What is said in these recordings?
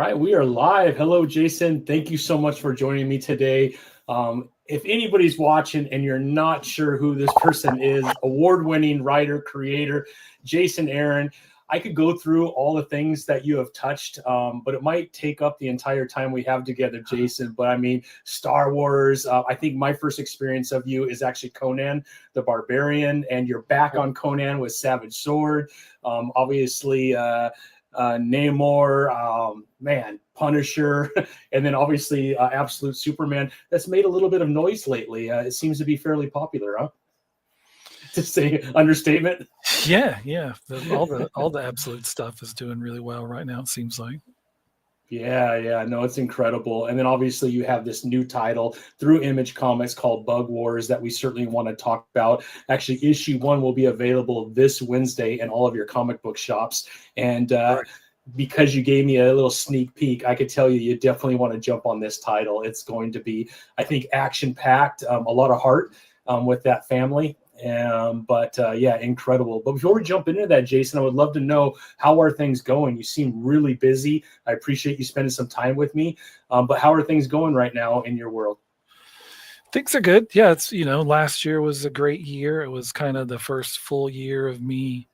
right, we are live. Hello, Jason. Thank you so much for joining me today. If anybody's watching and you're not sure who this person is, award-winning writer, creator, Jason Aaron. I could go through all the things that you have touched, but it might take up the entire time we have together, Jason. But I mean, Star Wars, I think my first experience of you is actually Conan the Barbarian, and you're back on Conan with Savage Sword. Obviously, Namor, Punisher, and then obviously Absolute Superman. That's made a little bit of noise lately. It seems to be fairly popular, huh? To say understatement. Yeah. All the Absolute stuff is doing really well right now, it seems like. Yeah, no, it's incredible. And then obviously you have this new title through Image Comics called Bug Wars that we certainly want to talk about. Actually, issue 1 will be available this Wednesday in all of your comic book shops. And because you gave me a little sneak peek, I could tell you definitely want to jump on this title. It's going to be, I think, action-packed, a lot of heart with that family. Yeah, incredible. But before we jump into that, Jason, I would love to know, how are things going? You seem really busy. I appreciate you spending some time with me. But how are things going right now in your world? Things are good. Yeah, it's, last year was a great year. It was kind of the first full year of me,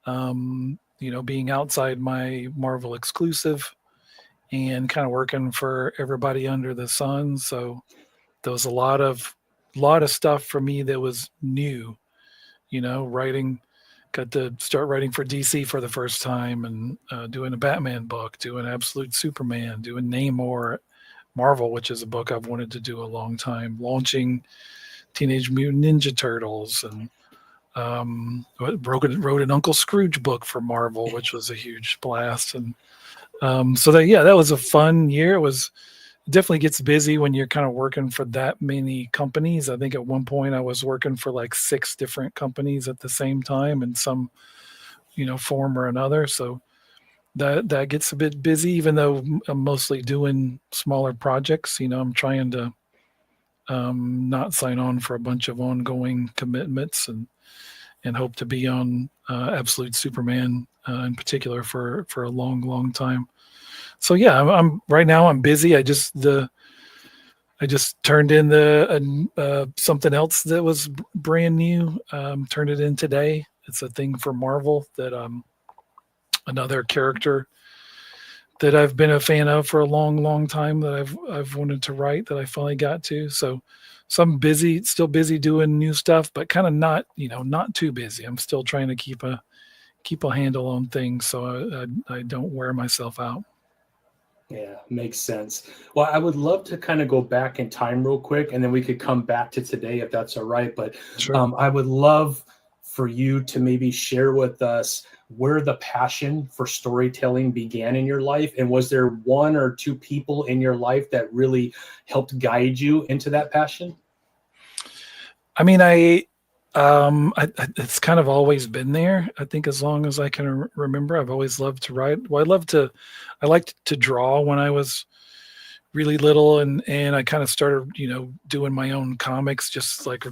being outside my Marvel exclusive and kind of working for everybody under the sun. So there was a lot of stuff for me that was new, got to start writing for DC for the first time, and doing a Batman book, doing Absolute Superman, doing Namor, Marvel, which is a book I've wanted to do a long time, launching Teenage Mutant Ninja Turtles, and wrote an Uncle Scrooge book for Marvel, which was a huge blast. And that was a fun year. It definitely gets busy when you're kind of working for that many companies. I think at one point I was working for like 6 different companies at the same time in some, form or another. So that gets a bit busy, even though I'm mostly doing smaller projects. I'm trying to not sign on for a bunch of ongoing commitments, and hope to be on Absolute Superman in particular for a long, long time. So yeah, I'm right now. I'm busy. I just turned in something else that was brand new. Turned it in today. It's a thing for Marvel that another character that I've been a fan of for a long, long time that I've wanted to write, that I finally got to. So I'm busy, still busy doing new stuff, but kind of not too busy. I'm still trying to keep a handle on things so I don't wear myself out. Yeah, makes sense. Well, I would love to kind of go back in time real quick, and then we could come back to today if that's all right. But sure. I would love for you to maybe share with us where the passion for storytelling began in your life. And was there 1 or 2 people in your life that really helped guide you into that passion? I mean, it's kind of always been there. I think as long as I can remember, I've always loved to write. Well, I liked to draw when I was really little, and I kind of started, doing my own comics, just like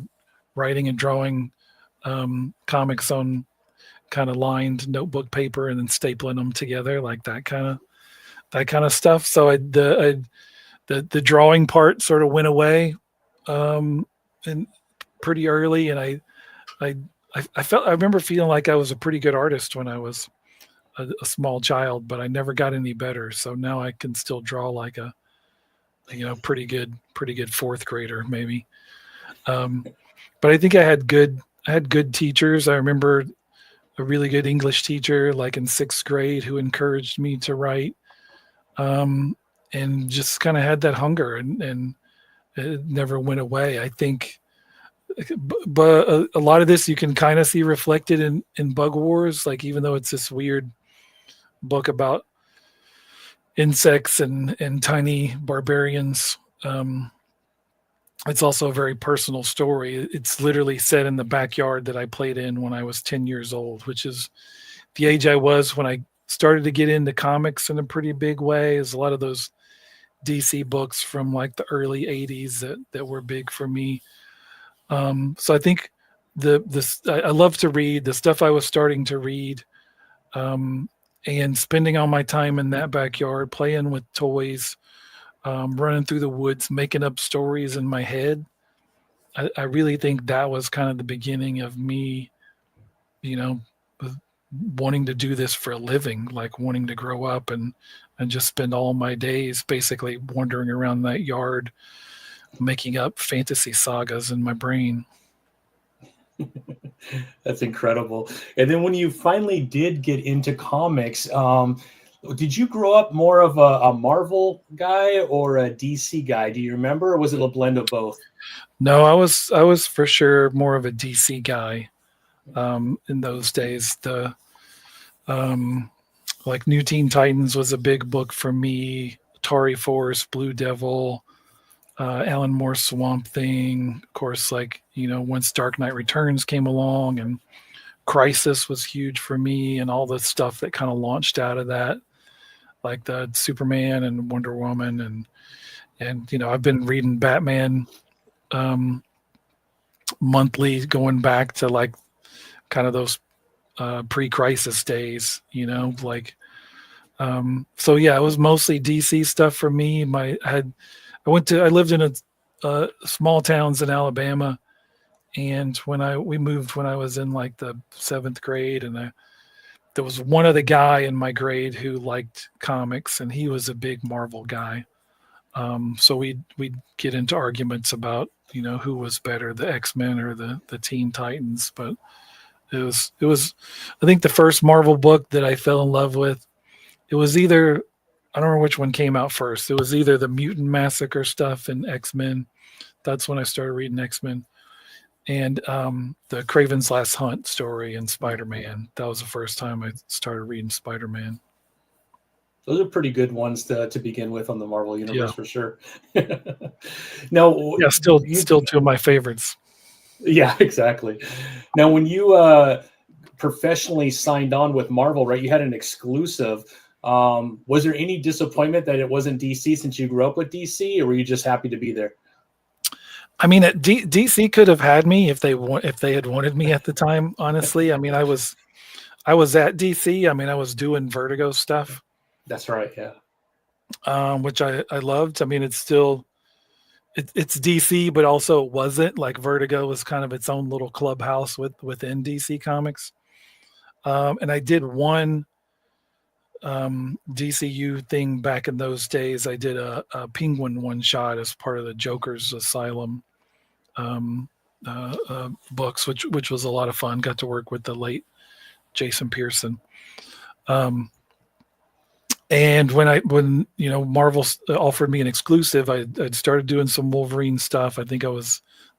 writing and drawing comics on kind of lined notebook paper and then stapling them together, like that kind of stuff. So the drawing part sort of went away and pretty early, and I remember feeling like I was a pretty good artist when I was a small child, but I never got any better. So now I can still draw like a pretty good 4th grader maybe. But I think I had good teachers. I remember a really good English teacher, like in 6th grade, who encouraged me to write, and just kind of had that hunger, and it never went away, I think. But a lot of this you can kind of see reflected in Bug Wars, like, even though it's this weird book about insects and tiny barbarians, it's also a very personal story. It's literally set in the backyard that I played in when I was 10 years old, which is the age I was when I started to get into comics in a pretty big way. Is a lot of those DC books from like the early 80s that were big for me. So I think I love to read. The stuff I was starting to read and spending all my time in that backyard, playing with toys, running through the woods, making up stories in my head. I really think that was kind of the beginning of me, you know, wanting to do this for a living, like wanting to grow up and just spend all my days basically wandering around that yard, making up fantasy sagas in my brain. That's incredible. And then when you finally did get into comics, did you grow up more of a Marvel guy or a DC guy? Do you remember, or was it a blend of both? No, I was for sure more of a DC guy in those days. The like New Teen Titans was a big book for me. Atari Force, Blue Devil, Alan Moore's Swamp Thing. Of course, like, once Dark Knight Returns came along, and Crisis was huge for me, and all the stuff that kind of launched out of that, like the Superman and Wonder Woman, and I've been reading Batman monthly, going back to like kind of those pre-Crisis days, so yeah, it was mostly DC stuff for me. I lived in a small towns in Alabama, and we moved when I was in like the 7th grade, and there was one other guy in my grade who liked comics, and he was a big Marvel guy. So we'd get into arguments about who was better, the X-Men or the Teen Titans. But it was I think the first Marvel book that I fell in love with. It was either, I don't remember which one came out first. It was either the Mutant Massacre stuff and X-Men. That's when I started reading X-Men. And the Kraven's Last Hunt story and Spider-Man. That was the first time I started reading Spider-Man. Those are pretty good ones to begin with on the Marvel universe, for sure. Now, yeah, still two of my favorites. Yeah, exactly. Now, when you professionally signed on with Marvel, right, you had an exclusive. Was there any disappointment that it wasn't DC since you grew up with DC, or were you just happy to be there? I mean, DC could have had me if they had wanted me at the time. Honestly, I mean, I was at DC. I mean, I was doing Vertigo stuff. That's right, yeah. Which I loved. I mean, it's DC, but also it wasn't. Like Vertigo was kind of its own little clubhouse within DC Comics. And I did one DCU thing back in those days. I did a Penguin one shot as part of the Joker's Asylum books, which was a lot of fun. Got to work with the late Jason Pearson. And when Marvel offered me an exclusive, I'd started doing some Wolverine stuff. I think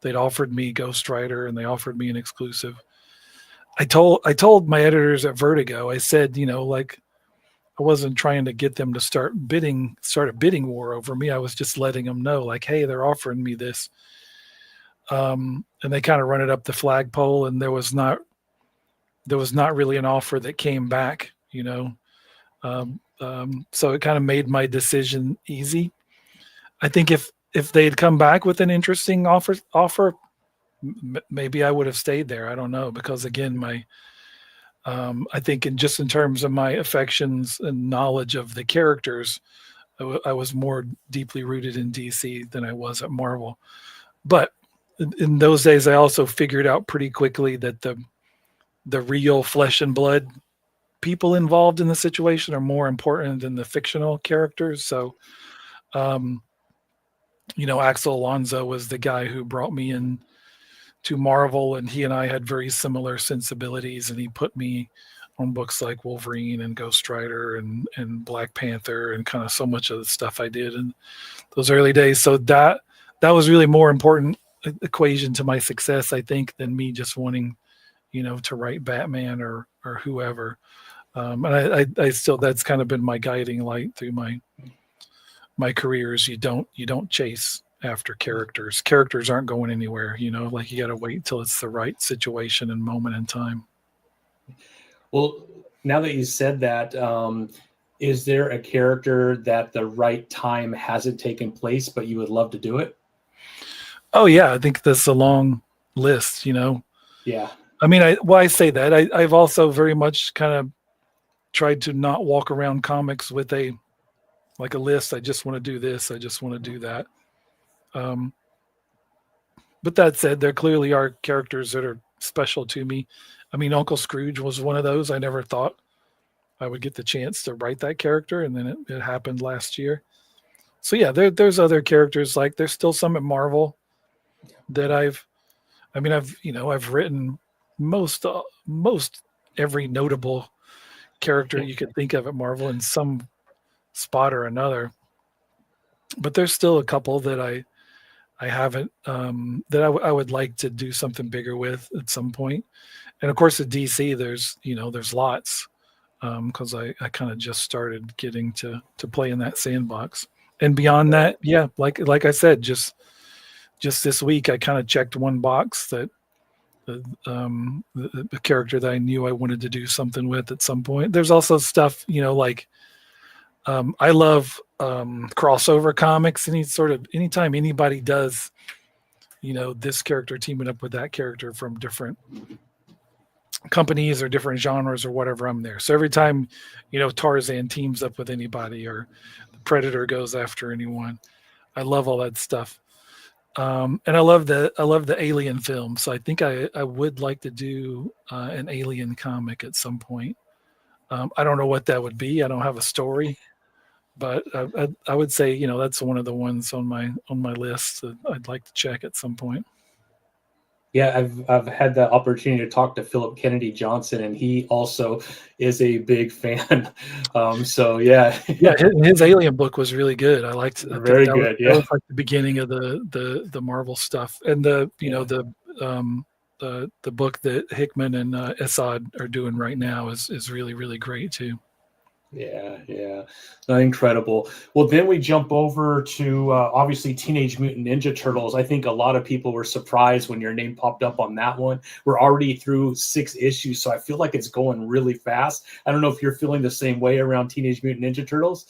they'd offered me Ghost Rider, and they offered me an exclusive. I told my editors at Vertigo, I said, like, I wasn't trying to get them to start a bidding war over me. I was just letting them know, like, hey, they're offering me this. And they kind of run it up the flagpole, and there was not really an offer that came back, so it kind of made my decision easy. I think if they'd come back with an interesting offer, maybe I would have stayed there. I don't know, because again, I think in terms of my affections and knowledge of the characters, I was more deeply rooted in DC than I was at Marvel. But in those days, I also figured out pretty quickly that the real flesh and blood people involved in the situation are more important than the fictional characters. So, Axel Alonso was the guy who brought me in to Marvel, and he and I had very similar sensibilities, and he put me on books like Wolverine and Ghost Rider and Black Panther and kind of so much of the stuff I did in those early days. So that was really more important equation to my success, I think, than me just wanting, to write Batman or whoever. And I still, that's kind of been my guiding light through my careers. You don't chase after characters. Characters aren't going anywhere, like you got to wait till it's the right situation and moment in time. Well, now that you said that, is there a character that the right time hasn't taken place, but you would love to do it? Oh yeah. I think that's a long list, Yeah. I mean, I say that I've also very much kind of tried to not walk around comics with a list. I just want to do this. I just want to do that. But that said, there clearly are characters that are special to me. I mean, Uncle Scrooge was one of those. I never thought I would get the chance to write that character, and then it happened last year. So yeah, there's other characters, like there's still some at Marvel that I've written most every notable character you could think of at Marvel in some spot or another. But there's still a couple that I haven't that I would like to do something bigger with at some point. And of course at DC there's lots, because I kind of just started getting to play in that sandbox. And beyond that, yeah, like I said, just this week I kind of checked one box that the character that I knew I wanted to do something with at some point. There's also stuff, like I love crossover comics. Anytime anybody does, this character teaming up with that character from different companies or different genres or whatever, I'm there. So every time, Tarzan teams up with anybody or the Predator goes after anyone, I love all that stuff. And I love the Alien film. So I think I would like to do an Alien comic at some point. I don't know what that would be. I don't have a story, but I would say, that's one of the ones on my list that I'd like to check at some point. Yeah, I've had the opportunity to talk to Philip Kennedy Johnson, and he also is a big fan. So yeah, yeah, his Alien book was really good. I very good. That was like the beginning of the Marvel stuff, and the book that Hickman and Assad are doing right now is really, really great too. Yeah, incredible. Well, then we jump over to obviously Teenage Mutant Ninja Turtles. I think a lot of people were surprised when your name popped up on that one. We're already through 6 issues, so I feel like it's going really fast. I don't know if you're feeling the same way around Teenage Mutant Ninja Turtles.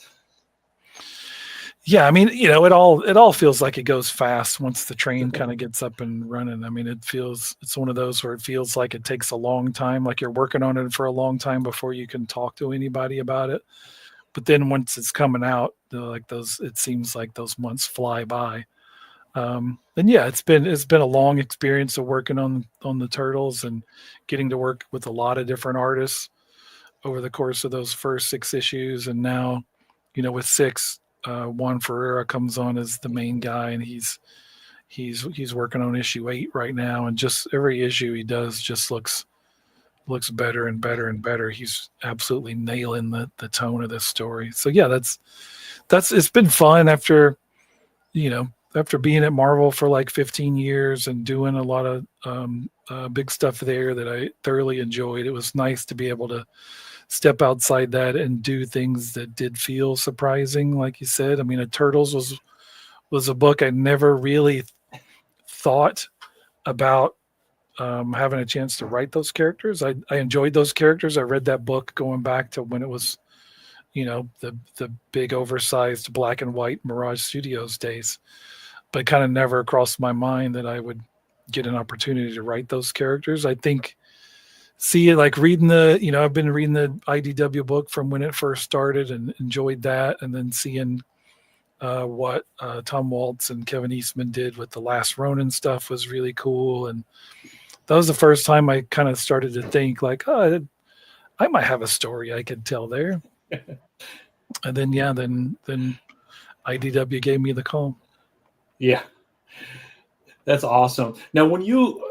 Yeah, I mean, it all feels like it goes fast once the train kind of gets up and running. I mean, it's one of those where it feels like it takes a long time, like you're working on it for a long time before you can talk to anybody about it. But then once it's coming out, it seems like those months fly by. And yeah, it's been a long experience of working on the Turtles and getting to work with a lot of different artists over the course of those first 6 issues, and now, with 6. Juan Ferreira comes on as the main guy, and he's working on issue 8 right now, and just every issue he does just looks better and better and better. He's absolutely nailing the tone of this story. So yeah, that's it's been fun after being at Marvel for like 15 years and doing a lot of big stuff there that I thoroughly enjoyed. It was nice to be able to step outside that and do things that did feel surprising, like you said. I mean, Turtles was a book I never really thought about having a chance to write those characters. I enjoyed those characters. I read that book going back to when it was, the big oversized black and white Mirage Studios days, but kind of never crossed my mind that I would get an opportunity to write those characters. I think I've been reading the IDW book from when it first started and enjoyed that. And then seeing what Tom Waltz and Kevin Eastman did with the Last Ronin stuff was really cool. And that was the first time I kind of started to think like, oh, I might have a story I could tell there. And then, then IDW gave me the call. Yeah, that's awesome. Now, when you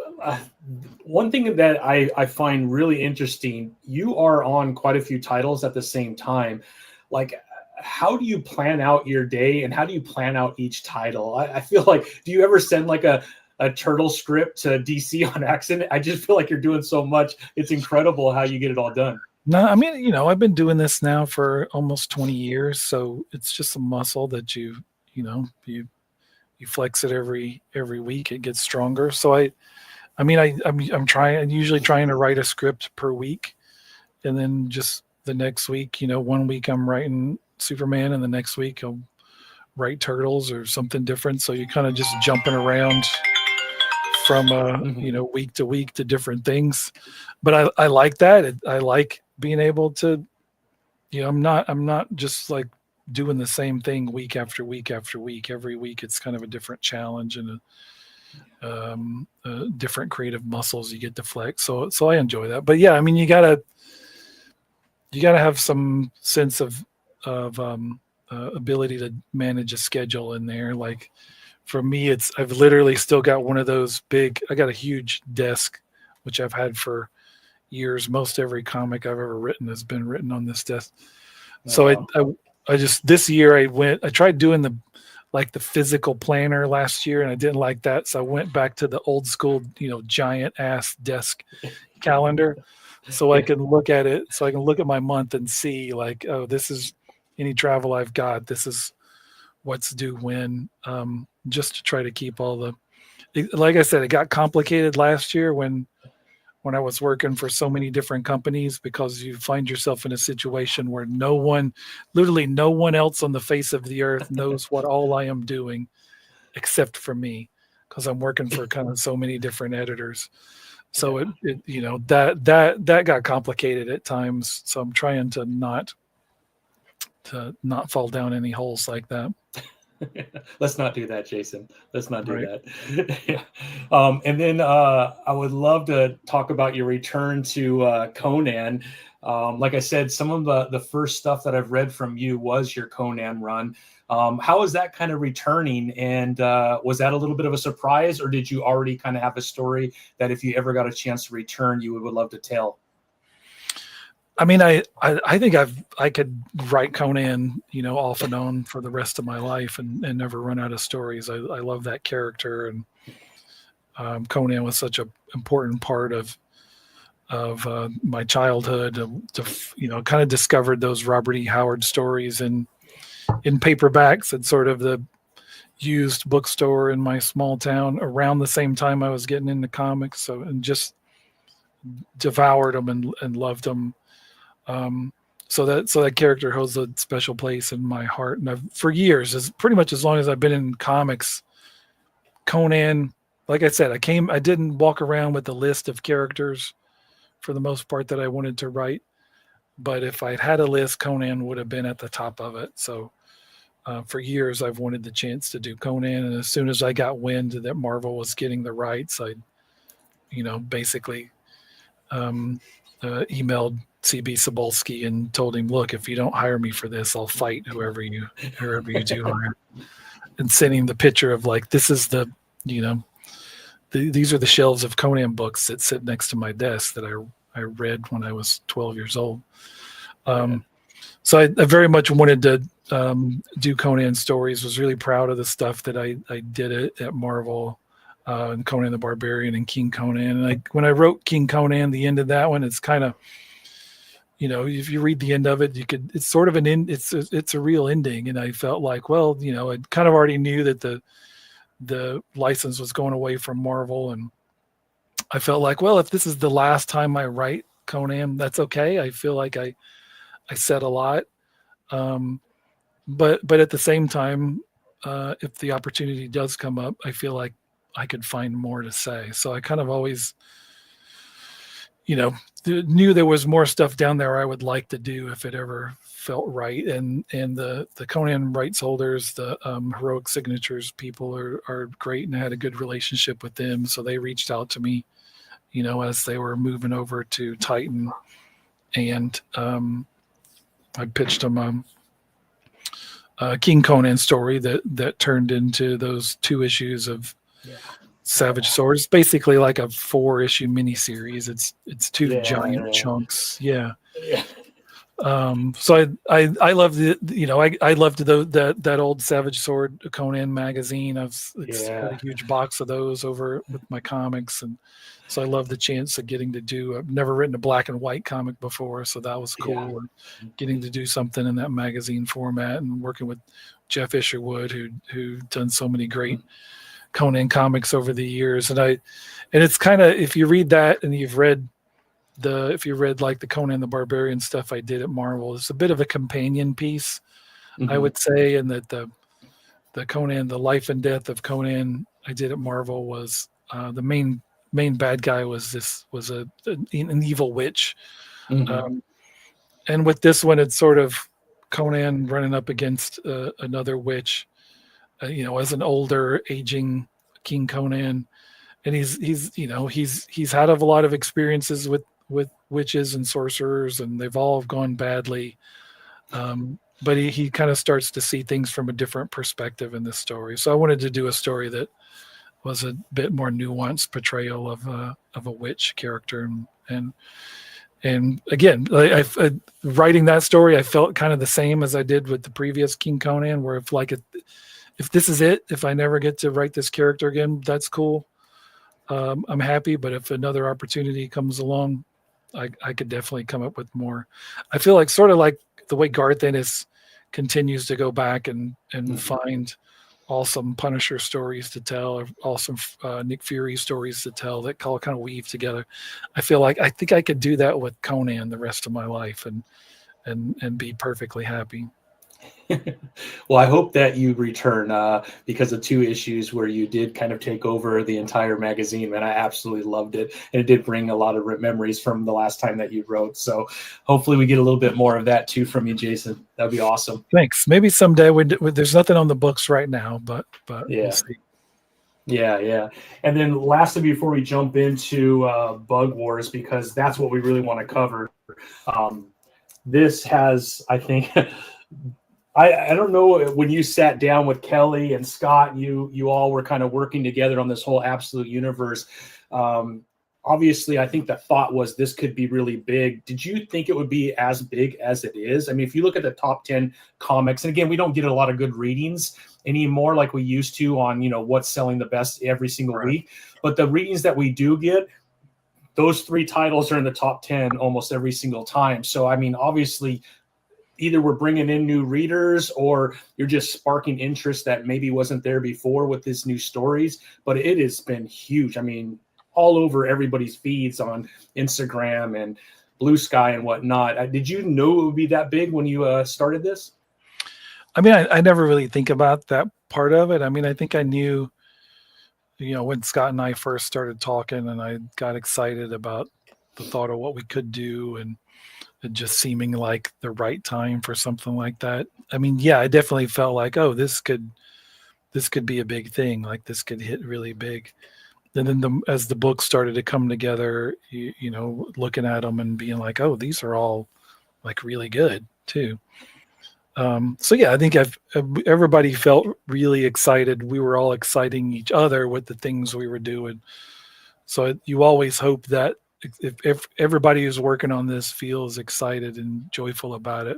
one thing that I find really interesting, you are on quite a few titles at the same time. Like, how do you plan out your day, and how do you plan out each title? I feel like, do you ever send like a turtle script to DC on accident? I just feel like you're doing so much. It's incredible how you get it all done. No, I mean, I've been doing this now for almost 20 years. So it's just a muscle that you flex it every week. It gets stronger. So I'm usually trying to write a script per week, and then just the next week, 1 week I'm writing Superman, and the next week I'll write Turtles or something different. So you're kind of just jumping around from week to week to different things. But I like that. I like being able to I'm not just like doing the same thing week after week after week. Every week it's kind of a different challenge and different creative muscles you get to flex. So I enjoy that. But yeah, I mean, you gotta have some sense of ability to manage a schedule in there. Like for me, I've literally still got one of those I got a huge desk, which I've had for years. Most every comic I've ever written has been written on this desk. So I just, this year I tried doing the physical planner last year and I didn't like that. So I went back to the old school, giant ass desk calendar so I can look at it. So I can look at my month and see like, oh, this is any travel I've got. This is what's due when, just to try to keep like I said, it got complicated last year when I was working for so many different companies, because you find yourself in a situation where literally no one else on the face of the earth knows what all I am doing except for me, because I'm working for kind of so many different editors. So that got complicated at times. So I'm trying to not fall down any holes like that. Let's not do that, Jason. Let's not do Right. that. And then I would love to talk about your return to Conan. Like I said, some of the first stuff that I've read from you was your Conan run. How is that kind of returning? And was that a little bit of a surprise, or did you already kind of have a story that if you ever got a chance to return, you would love to tell? I mean, I think I could write Conan, off and on for the rest of my life and never run out of stories. I love that character, and Conan was such an important part of my childhood. To kind of discovered those Robert E. Howard stories in paperbacks at sort of the used bookstore in my small town around the same time I was getting into comics. And just devoured them and loved them. So that character holds a special place in my heart, and for years, pretty much as long as I've been in comics, Conan, like I said, I didn't walk around with a list of characters for the most part that I wanted to write, but if I'd had a list, Conan would have been at the top of it. So for years I've wanted the chance to do Conan, and as soon as I got wind that Marvel was getting the rights, I basically emailed CB Cebulski and told him, look, if you don't hire me for this, I'll fight whoever you do hire. And sent him the picture of like, this is these are the shelves of Conan books that sit next to my desk that I read when I was 12 years old. So I very much wanted to do Conan stories, was really proud of the stuff that I did at Marvel. And Conan the Barbarian and King Conan. And when I wrote King Conan, the end of that one, it's kind of, if you read the end of it, it's sort of an end. It's a real ending. And I felt like, well, I kind of already knew that the license was going away from Marvel. And I felt like, well, if this is the last time I write Conan, that's okay. I feel like I said a lot. But at the same time, if the opportunity does come up, I feel like I could find more to say. So I kind of always, knew there was more stuff down there I would like to do if it ever felt right. And the Conan rights holders, the Heroic Signatures people are great, and I had a good relationship with them. So they reached out to me, as they were moving over to Titan, and I pitched them a King Conan story that turned into those 2 issues of Savage Sword. It's basically like a 4-issue miniseries. It's 2 giant chunks. So I loved it. I loved that old Savage Sword Conan magazine. I've had a huge box of those over with my comics, and so I love the chance of getting to do. I've never written a black and white comic before, so that was cool. And getting to do something in that magazine format, and working with Jeff Isherwood, who done so many great Conan comics over the years. And it's kind of, if you read that and if you read like the Conan the Barbarian stuff I did at Marvel, it's a bit of a companion piece, I would say. And that the Conan, the life and death of Conan I did at Marvel was the main bad guy was an evil witch. and with this one, it's sort of Conan running up against another witch, as an older, aging King Conan, and he's had a lot of experiences with witches and sorcerers, and they've all gone badly. But he kind of starts to see things from a different perspective in this story. So I wanted to do a story that was a bit more nuanced portrayal of a witch character, and again, writing that story, I felt kind of the same as I did with the previous King Conan, where if this is it, if I never get to write this character again, that's cool. I'm happy, but if another opportunity comes along, I could definitely come up with more. I feel like sort of like the way Garth Ennis continues to go back and find awesome Punisher stories to tell, or awesome Nick Fury stories to tell that all kind of weave together. I feel like I think I could do that with Conan the rest of my life and be perfectly happy. Well, I hope that you return because of 2 issues where you did kind of take over the entire magazine, and I absolutely loved it. And it did bring a lot of memories from the last time that you wrote. So hopefully we get a little bit more of that too from you, Jason. That'd be awesome. Thanks. Maybe someday. There's nothing on the books right now, but yeah. We'll see. Yeah. And then lastly, before we jump into Bug Wars, because that's what we really want to cover, this has, I think... I don't know, when you sat down with Kelly and Scott, you all were kind of working together on this whole Absolute universe. Obviously, I think the thought was this could be really big. Did you think it would be as big as it is? I mean, if you look at the top 10 comics, and again, we don't get a lot of good readings anymore like we used to on, what's selling the best every single week. But the readings that we do get, those 3 titles are in the top 10 almost every single time. So, I mean, obviously, either we're bringing in new readers or you're just sparking interest that maybe wasn't there before with these new stories. But it has been huge. I mean, all over everybody's feeds on Instagram and Blue Sky and whatnot. Did you know it would be that big when you started this? I mean, I never really think about that part of it. I mean, I think I knew, when Scott and I first started talking, and I got excited about the thought of what we could do, and it just seeming like the right time for something like that. I mean, yeah, I definitely felt like, oh, this could be a big thing. Like this could hit really big. And then as the books started to come together, looking at them and being like, oh, these are all like really good too. So yeah, I think everybody felt really excited. We were all exciting each other with the things we were doing. So you always hope that if everybody who's working on this feels excited and joyful about it,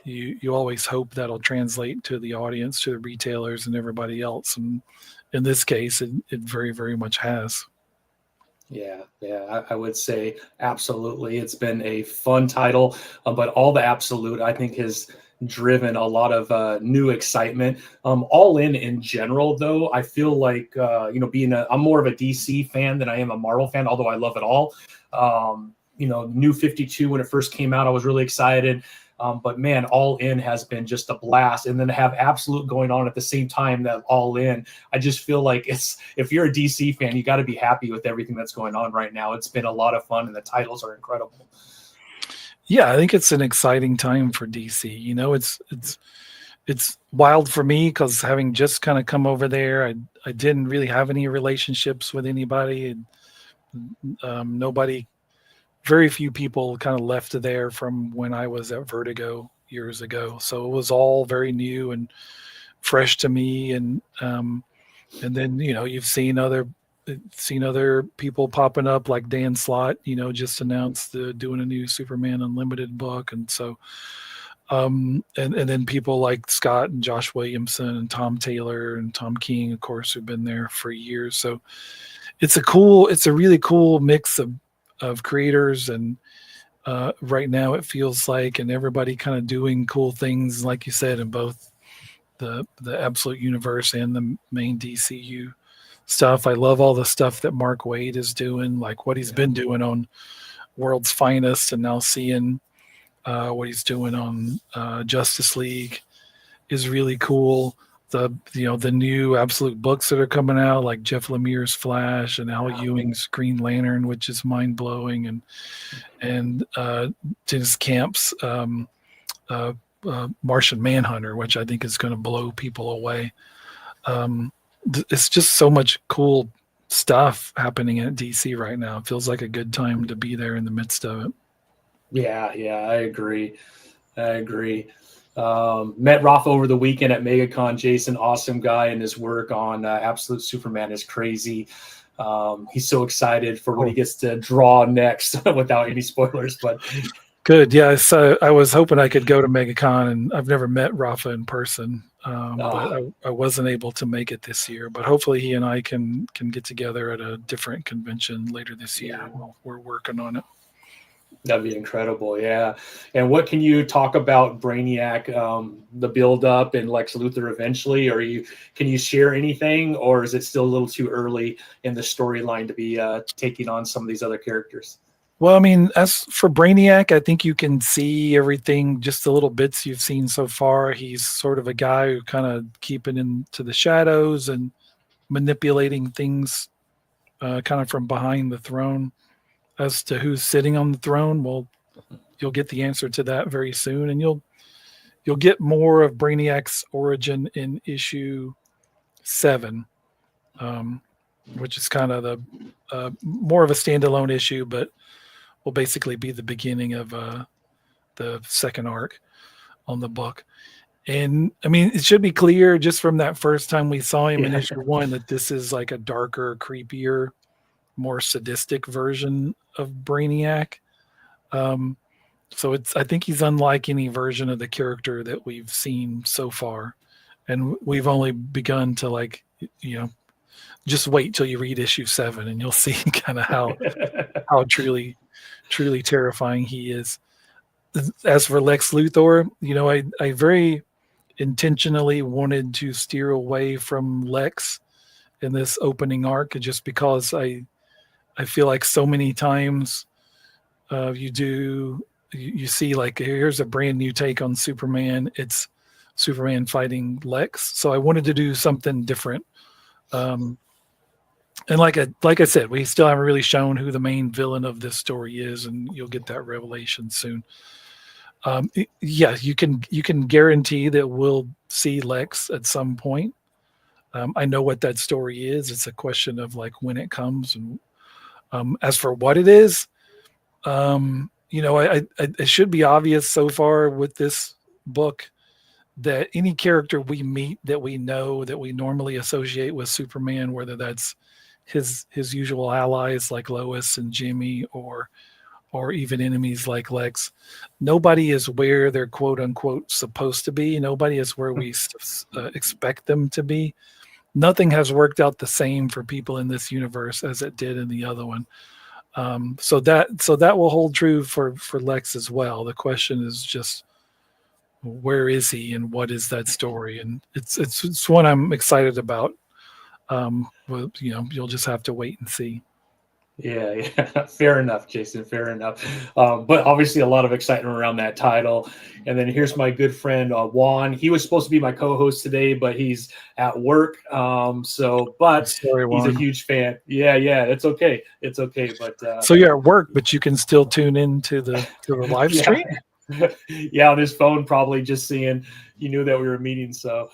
you always hope that'll translate to the audience, to the retailers and everybody else. And in this case, it very, very much has. Yeah, I would say absolutely. It's been a fun title, but all the Absolute, I think, has driven a lot of new excitement. All in general, though, I feel like I'm more of a DC fan than I am a Marvel fan, although I love it all. New 52 when it first came out, I was really excited. But man, All In has been just a blast, and then to have Absolute going on at the same time that All In, I just feel like if you're a DC fan, you got to be happy with everything that's going on right now. It's been a lot of fun, and the titles are incredible. Yeah, I think it's an exciting time for DC. It's wild for me because having just kind of come over there, I didn't really have any relationships with anybody. Nobody, very few people kind of left there from when I was at Vertigo years ago. So it was all very new and fresh to me. And then, you've seen other people popping up, like Dan Slott, just announced doing a new Superman Unlimited book. And so, and then people like Scott and Josh Williamson and Tom Taylor and Tom King, of course, who've been there for years. So it's a really cool mix of creators. And right now it feels like, and everybody kind of doing cool things, like you said, in both the Absolute universe and the main DCU stuff. I love all the stuff that Mark Waid is doing, like what he's been doing on World's Finest, and now seeing what he's doing on Justice League is really cool. the new Absolute books that are coming out, like Jeff Lemire's Flash and Al Ewing's Green Lantern, which is mind blowing, and Dennis Camp's Martian Manhunter, which I think is going to blow people away. It's just so much cool stuff happening at DC right now. It feels like a good time to be there in the midst of it. Yeah, I agree. Met Rafa over the weekend at MegaCon. Jason, awesome guy, and his work on Absolute Superman is crazy. He's so excited for what he gets to draw next without any spoilers, but good. Yeah, so I was hoping I could go to MegaCon, and I've never met Rafa in person, but I wasn't able to make it this year. But hopefully he and I can get together at a different convention later this year. We're working on it. That'd be incredible, yeah. And what can you talk about Brainiac, the build-up, and Lex Luthor eventually? Or can you share anything, or is it still a little too early in the storyline to be taking on some of these other characters? Well, I mean, as for Brainiac, I think you can see everything, just the little bits you've seen so far. He's sort of a guy who kind of keeping into the shadows and manipulating things kind of from behind the throne. As to who's sitting on the throne, well, you'll get the answer to that very soon, and you'll get more of Brainiac's origin in issue 7, which is kind of the more of a standalone issue, but will basically be the beginning of the second arc on the book. And I mean, it should be clear just from that first time we saw him in issue 1 that this is like a darker, creepier, more sadistic version of Brainiac. So I think he's unlike any version of the character that we've seen so far. And we've only begun to just wait till you read issue 7 and you'll see kind of how truly terrifying he is. As for Lex Luthor, I very intentionally wanted to steer away from Lex in this opening arc just because I feel like so many times you see like, here's a brand new take on Superman. It's Superman fighting Lex. So I wanted to do something different. And like I said, we still haven't really shown who the main villain of this story is, and you'll get that revelation soon. You can guarantee that we'll see Lex at some point. I know what that story is. It's a question of like when it comes. And as for what it is, it should be obvious so far with this book that any character we meet that we know that we normally associate with Superman, whether that's his usual allies like Lois and Jimmy, or even enemies like Lex, nobody is where they're quote unquote supposed to be. Nobody is where we expect them to be. Nothing has worked out the same for people in this universe as it did in the other one. So that will hold true for Lex as well. The question is just, where is he and what is that story? And it's one I'm excited about. You'll just have to wait and see. Yeah. Fair enough, Jason. Fair enough. But obviously a lot of excitement around that title. And then here's my good friend, Juan. He was supposed to be my co-host today, but he's at work. But sorry, he's Juan. a huge fan. Yeah. It's okay. It's okay. But so you're at work, but you can still tune in to the live stream. Yeah, on his phone, probably just seeing you knew that we were meeting. So,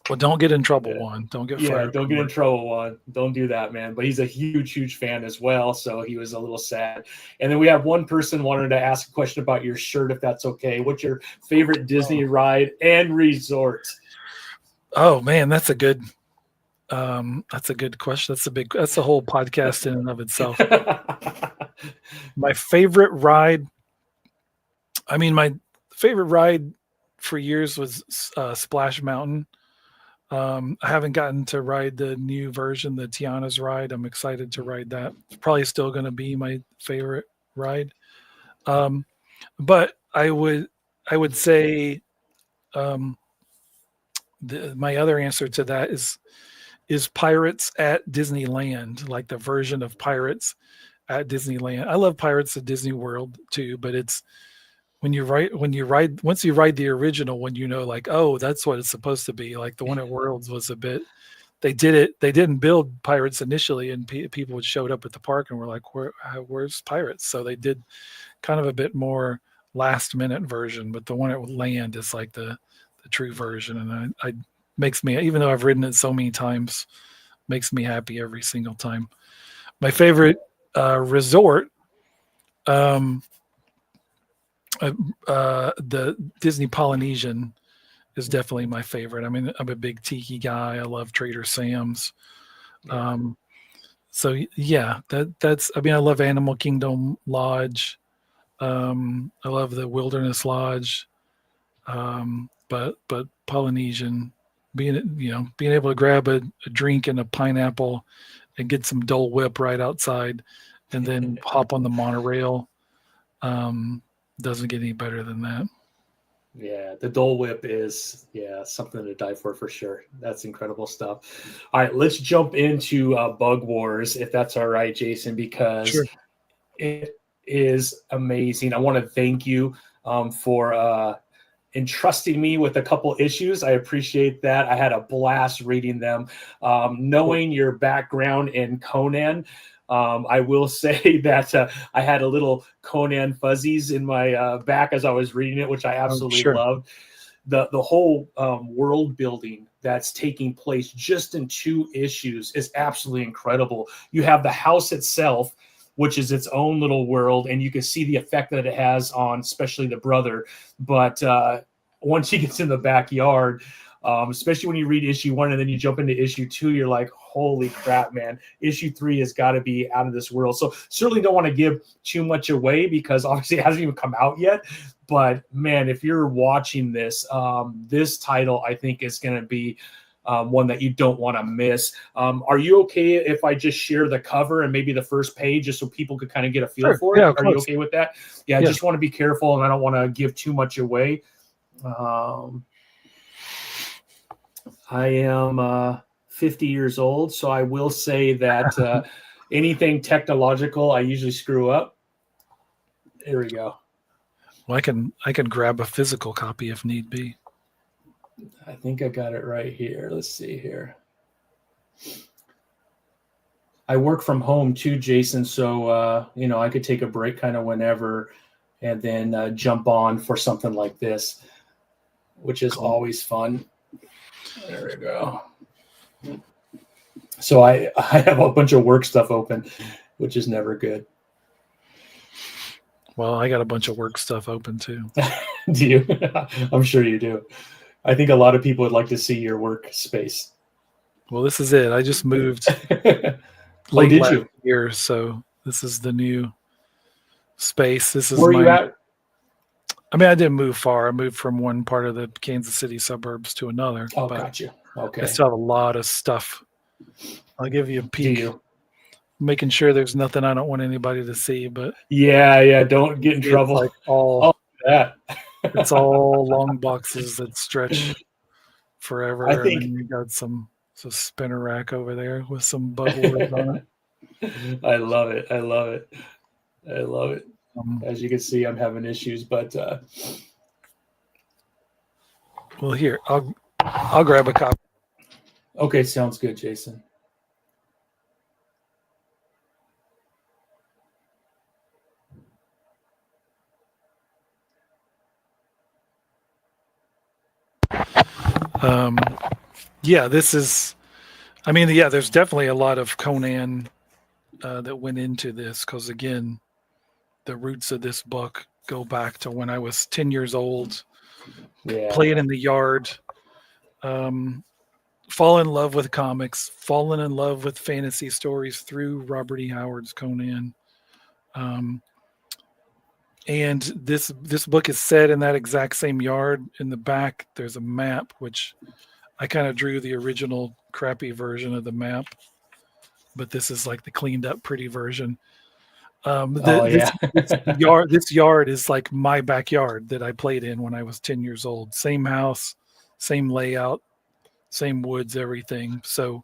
well, don't get in trouble, Juan. Don't get fired. Don't get in trouble, Juan. Don't do that, man. But he's a huge fan as well, so he was a little sad. And then we have one person wanted to ask a question about your shirt, if that's okay. What's your favorite Disney ride and resort? Oh man, that's a good question. That's a whole podcast in and of itself. My favorite ride. I mean, my favorite ride for years was Splash Mountain. I haven't gotten to ride the new version, the Tiana's ride. I'm excited to ride that. It's probably still going to be my favorite ride. But I would say my other answer to that is Pirates at Disneyland, like the version of Pirates at Disneyland. I love Pirates at Disney World too, but it's when you ride once you ride the original one, like, oh, that's what it's supposed to be. Like the one at Worlds was a bit. They didn't build pirates initially, and people showed up at the park and were like, where's pirates? So they did kind of a bit more last minute version, but the one at Land is like the true version, and I makes me, even though I've ridden it so many times, makes me happy every single time. My favorite resort, the Disney Polynesian is definitely my favorite. I mean, I'm a big tiki guy. I love Trader Sam's. So yeah, that's. I mean, I love Animal Kingdom Lodge. I love the Wilderness Lodge. But Polynesian, being able to grab a drink and a pineapple and get some Dole Whip right outside, and then hop on the monorail. Doesn't get any better than that. Yeah, the Dole Whip is something to die for sure. That's incredible stuff. All right, let's jump into Bug Wars, if that's all right, Jason, because it is amazing. I want to thank you for entrusting me with a couple issues. I appreciate that. I had a blast reading them. Knowing your background in Conan, I will say that I had a little Conan fuzzies in my back as I was reading it, which I absolutely loved. The whole world building that's taking place just in 2 issues is absolutely incredible. You have the house itself, which is its own little world, and you can see the effect that it has on especially the brother. But once he gets in the backyard, especially when you read issue 1 and then you jump into issue 2, you're like, holy crap, man. Issue 3 has got to be out of this world. So certainly don't want to give too much away because obviously it hasn't even come out yet. But man, if you're watching this, this title I think is going to be one that you don't want to miss. Are you okay if I just share the cover and maybe the first page just so people could kind of get a feel for it? Are you okay with that? Yeah, I just want to be careful and I don't want to give too much away. I am 50 years old, so I will say that anything technological, I usually screw up. There we go. Well, I can grab a physical copy if need be. I think I got it right here. Let's see here. I work from home too, Jason, so I could take a break kind of whenever and then jump on for something like this, which is always fun. There we go. So I have a bunch of work stuff open, which is never good. Well, I got a bunch of work stuff open too. Do you? I'm sure you do. I think a lot of people would like to see your work space. Well, this is it. I just moved late last year, so this is the new space. This is where are you at? I mean, I didn't move far. I moved from one part of the Kansas City suburbs to another. Oh, gotcha. Okay. I still have a lot of stuff. I'll give you a peek. Making sure there's nothing I don't want anybody to see, but yeah, don't get in trouble. Like it's all long boxes that stretch forever. I think and you got some spinner rack over there with some Bug Wars on it. I love it. As you can see, I'm having issues, but well, here I'll grab a copy. Okay, sounds good, Jason. This is, there's definitely a lot of Conan that went into this because, again, the roots of this book go back to when I was 10 years old, playing in the yard, fall in love with comics, fallen in love with fantasy stories through Robert E. Howard's Conan. And this book is set in that exact same yard. In the back, there's a map, which I kind of drew the original crappy version of the map, but this is like the cleaned up, pretty version. This yard is like my backyard that I played in when I was 10 years old. Same house, same layout, same woods, everything. So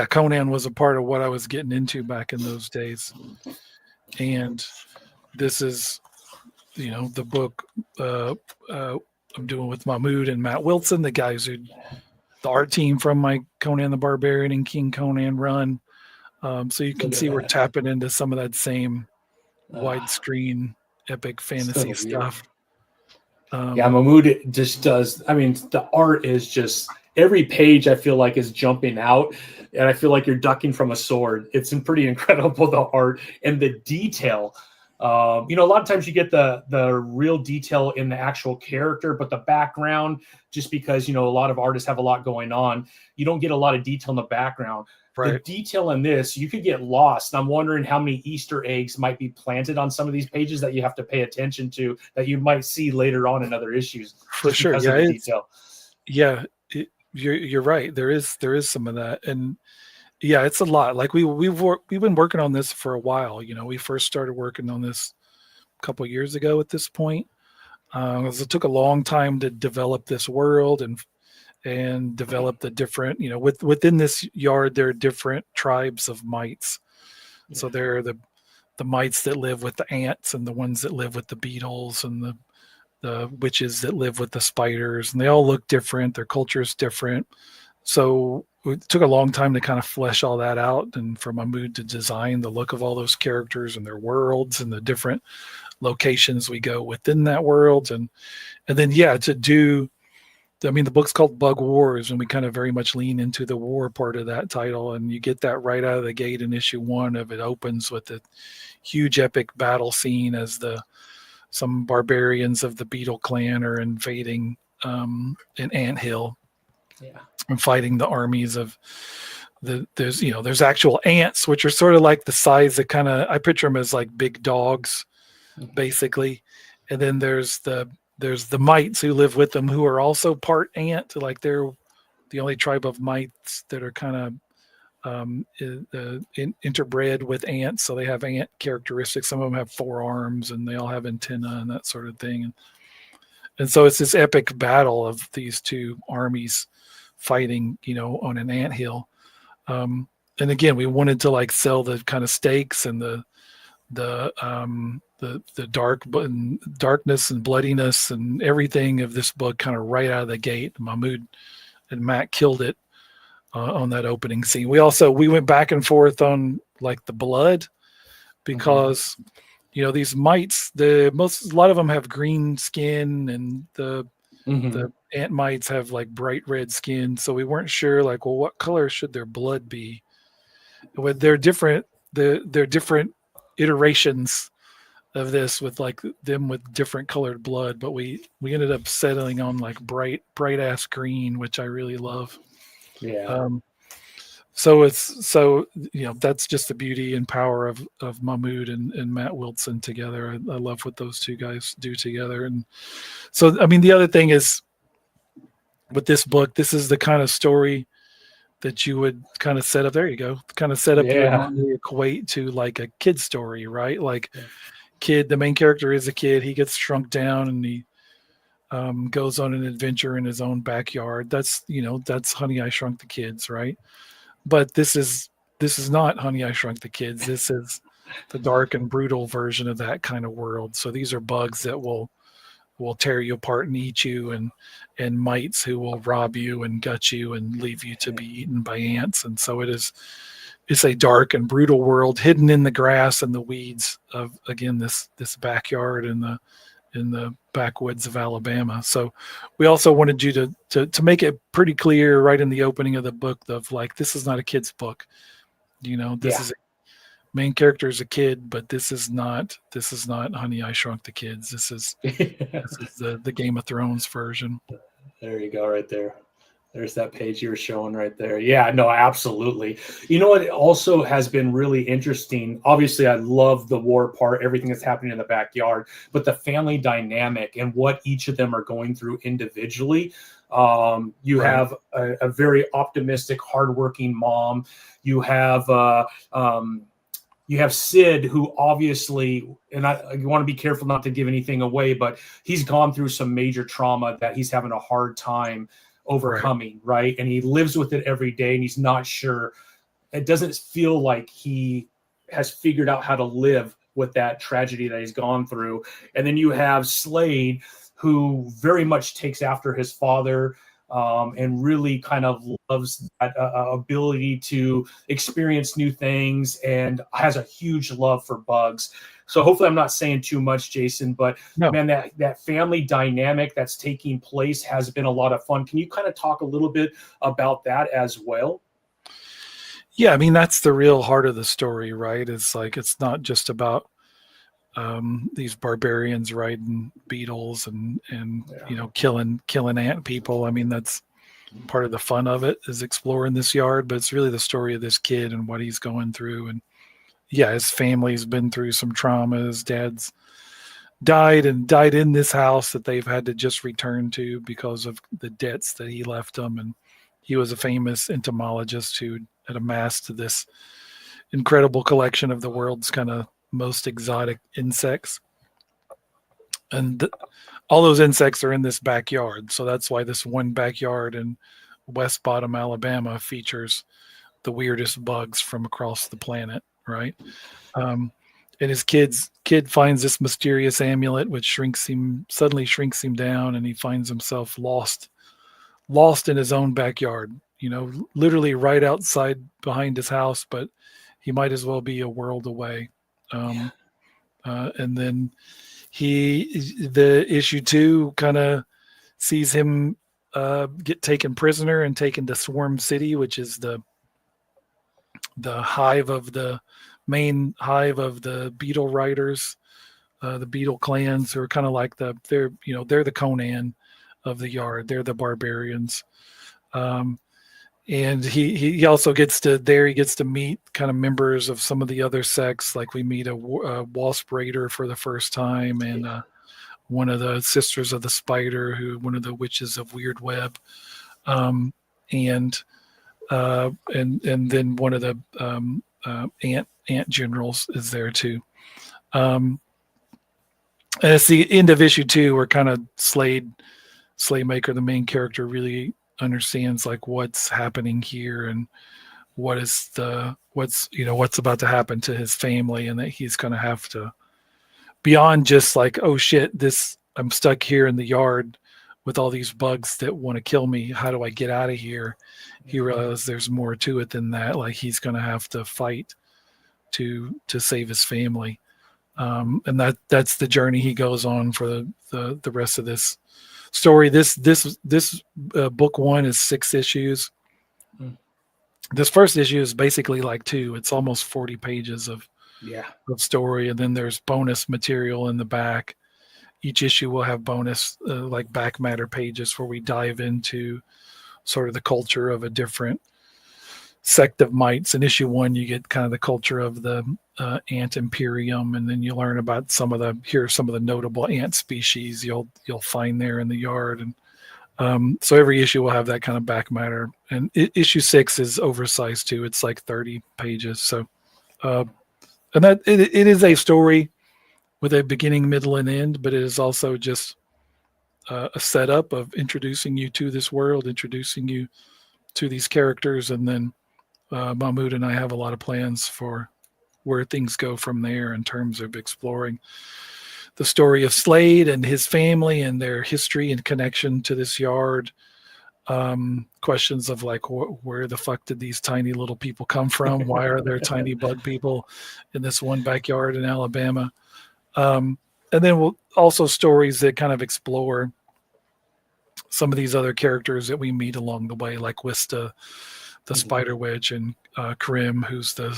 Conan was a part of what I was getting into back in those days. And this is, the book I'm doing with Mahmood and Matt Wilson, the guys the art team from my Conan the Barbarian and King Conan run. So you can see we're tapping into some of that same widescreen epic fantasy stuff. Mahmood just does. I mean, the art is just, every page I feel like is jumping out, and I feel like you're ducking from a sword. It's pretty incredible, the art and the detail. A lot of times you get the real detail in the actual character, but the background, just because, a lot of artists have a lot going on, you don't get a lot of detail in the background. Right. The detail in this, you could get lost. And I'm wondering how many Easter eggs might be planted on some of these pages that you have to pay attention to, that you might see later on in other issues. For sure. Yeah. Detail. Yeah. You're right. There is some of that. And yeah, it's a lot. Like we've been working on this for a while. We first started working on this a couple of years ago at this point. It took a long time to develop this world and develop the different, within this yard, there are different tribes of mites. Yeah. So there are the mites that live with the ants, and the ones that live with the beetles, and the witches that live with the spiders, and they all look different. Their culture is different. So it took a long time to kind of flesh all that out, and for Mahmood to design the look of all those characters and their worlds and the different locations we go within that world. And then, to do, the book's called Bug Wars, and we kind of very much lean into the war part of that title. And you get that right out of the gate in issue 1 of it. Opens with a huge epic battle scene as some barbarians of the Beetle clan are invading an anthill. Yeah. And fighting the armies of there's actual ants, which are sort of like the size that I picture them as like big dogs, basically. And then there's the mites who live with them, who are also part ant. Like they're the only tribe of mites that are kind of interbred with ants. So they have ant characteristics. Some of them have 4 arms, and they all have antenna and that sort of thing. And so it's this epic battle of these two armies fighting, on an anthill. And again, we wanted to like sell the kind of stakes and the darkness and bloodiness and everything of this book kind of right out of the gate. Mahmood and Matt killed it on that opening scene. We went back and forth on like the blood, because these mites, a lot of them have green skin, and the ant mites have like bright red skin. So we weren't sure, like, well, what color should their blood be? Well, they're different. They're different iterations of this, with like them with different colored blood. But we ended up settling on like bright ass green, which I really love. Yeah. So that's just the beauty and power of Mahmood and Matt Wilson together. I love what those two guys do together. And so, the other thing is, with this book, this is the kind of story that you would kind of set up. There you go. Kind of set up to normally equate to like a kid story, right? Like the main character is a kid. He gets shrunk down, and he goes on an adventure in his own backyard. That's Honey, I Shrunk the Kids, right? But this is not Honey, I Shrunk the Kids. This is the dark and brutal version of that kind of world. So these are bugs that will tear you apart and eat you, and mites who will rob you and gut you and leave you to be eaten by ants. And so it's a dark and brutal world hidden in the grass and the weeds of, again, this backyard in the backwoods of Alabama. So we also wanted you to make it pretty clear right in the opening of the book of like, this is not a kid's book. This is main character is a kid, but this is not Honey, I Shrunk the Kids. This is the Game of Thrones version. There you go, right there. There's that page you were showing right there. Yeah, no, absolutely. You know what also has been really interesting? Obviously, I love the war part, everything that's happening in the backyard, but the family dynamic and what each of them are going through individually. You have a very optimistic, hardworking mom. You have Sid, who obviously, and you want to be careful not to give anything away, but he's gone through some major trauma that he's having a hard time overcoming, right? And he lives with it every day, and he's not sure. It doesn't feel like he has figured out how to live with that tragedy that he's gone through. And then you have Slade, who very much takes after his father, and really kind of loves that ability to experience new things and has a huge love for bugs. So hopefully I'm not saying too much, Jason, but No. man, that family dynamic that's taking place has been a lot of fun. Can you kind of talk a little bit about that as well? Yeah, I mean, that's the real heart of the story, right? It's like, it's not just about these barbarians riding beetles and you know, killing ant people. I mean, that's part of the fun of it, is exploring this yard, but it's really the story of this kid and what he's going through. And yeah, his family's been through some trauma. His dad's died in this house that they've had to just return to because of the debts that he left them. And he was a famous entomologist who had amassed this incredible collection of the world's kind of most exotic insects. And all those insects are in this backyard. So that's why this one backyard in West Bottom, Alabama features the weirdest bugs from across the planet, right? And his kid finds this mysterious amulet, which suddenly shrinks him down, and he finds himself lost in his own backyard, you know, literally right outside behind his house, but he might as well be a world away. And then the issue 2 kind of sees him get taken prisoner and taken to Swarm City, which is the hive of the main hive of the beetle riders, the beetle clans, who are kind of like they're the Conan of the yard. They're the barbarians. And he also gets to meet kind of members of some of the other sects. Like we meet a wasp raider for the first time, and one of the sisters of the spider, one of the witches of Weird Web, and then one of the ant generals is there too. And it's the end of issue 2 where kind of Slaymaker, the main character, really understands like what's happening here and what's about to happen to his family, and that he's going to have to, beyond just like, oh shit, I'm stuck here in the yard with all these bugs that want to kill me. How do I get out of here? He realizes there's more to it than that. Like he's going to have to fight to save his family. And that's the journey he goes on for the rest of this story. This book 1 is 6 issues. This first issue is basically like 2. It's almost 40 pages of story, and then there's bonus material in the back. Each issue will have bonus like back matter pages where we dive into sort of the culture of a different sect of mites. In issue 1, you get kind of the culture of the ant imperium, and then you learn about some of the notable ant species you'll find there in the yard. And so every issue will have that kind of back matter. And issue 6 is oversized too. It's like 30 pages. So and that it is a story with a beginning, middle, and end, but it is also just a setup of introducing you to this world, introducing you to these characters, and then Mahmoud and I have a lot of plans for where things go from there in terms of exploring the story of Slade and his family and their history and connection to this yard. Questions of like, where the fuck did these tiny little people come from? Why are there tiny bug people in this one backyard in Alabama? And then we'll also stories that kind of explore some of these other characters that we meet along the way, like Wista, the Spider Witch, and Krim, who's the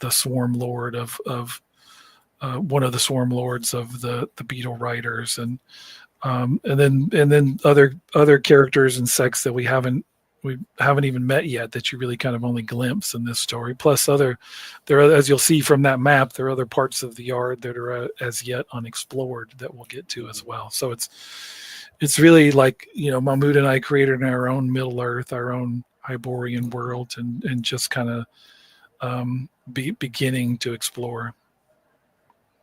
Swarm Lord of one of the Swarm Lords of the Beetle Riders, and then other characters and sects that we haven't even met yet, that you really kind of only glimpse in this story. Plus there are, as you'll see from that map, there are other parts of the yard that are as yet unexplored that we'll get to as well. So it's really like, Mahmoud and I created our own Middle Earth, our own Hyborian world, and just kind of beginning to explore.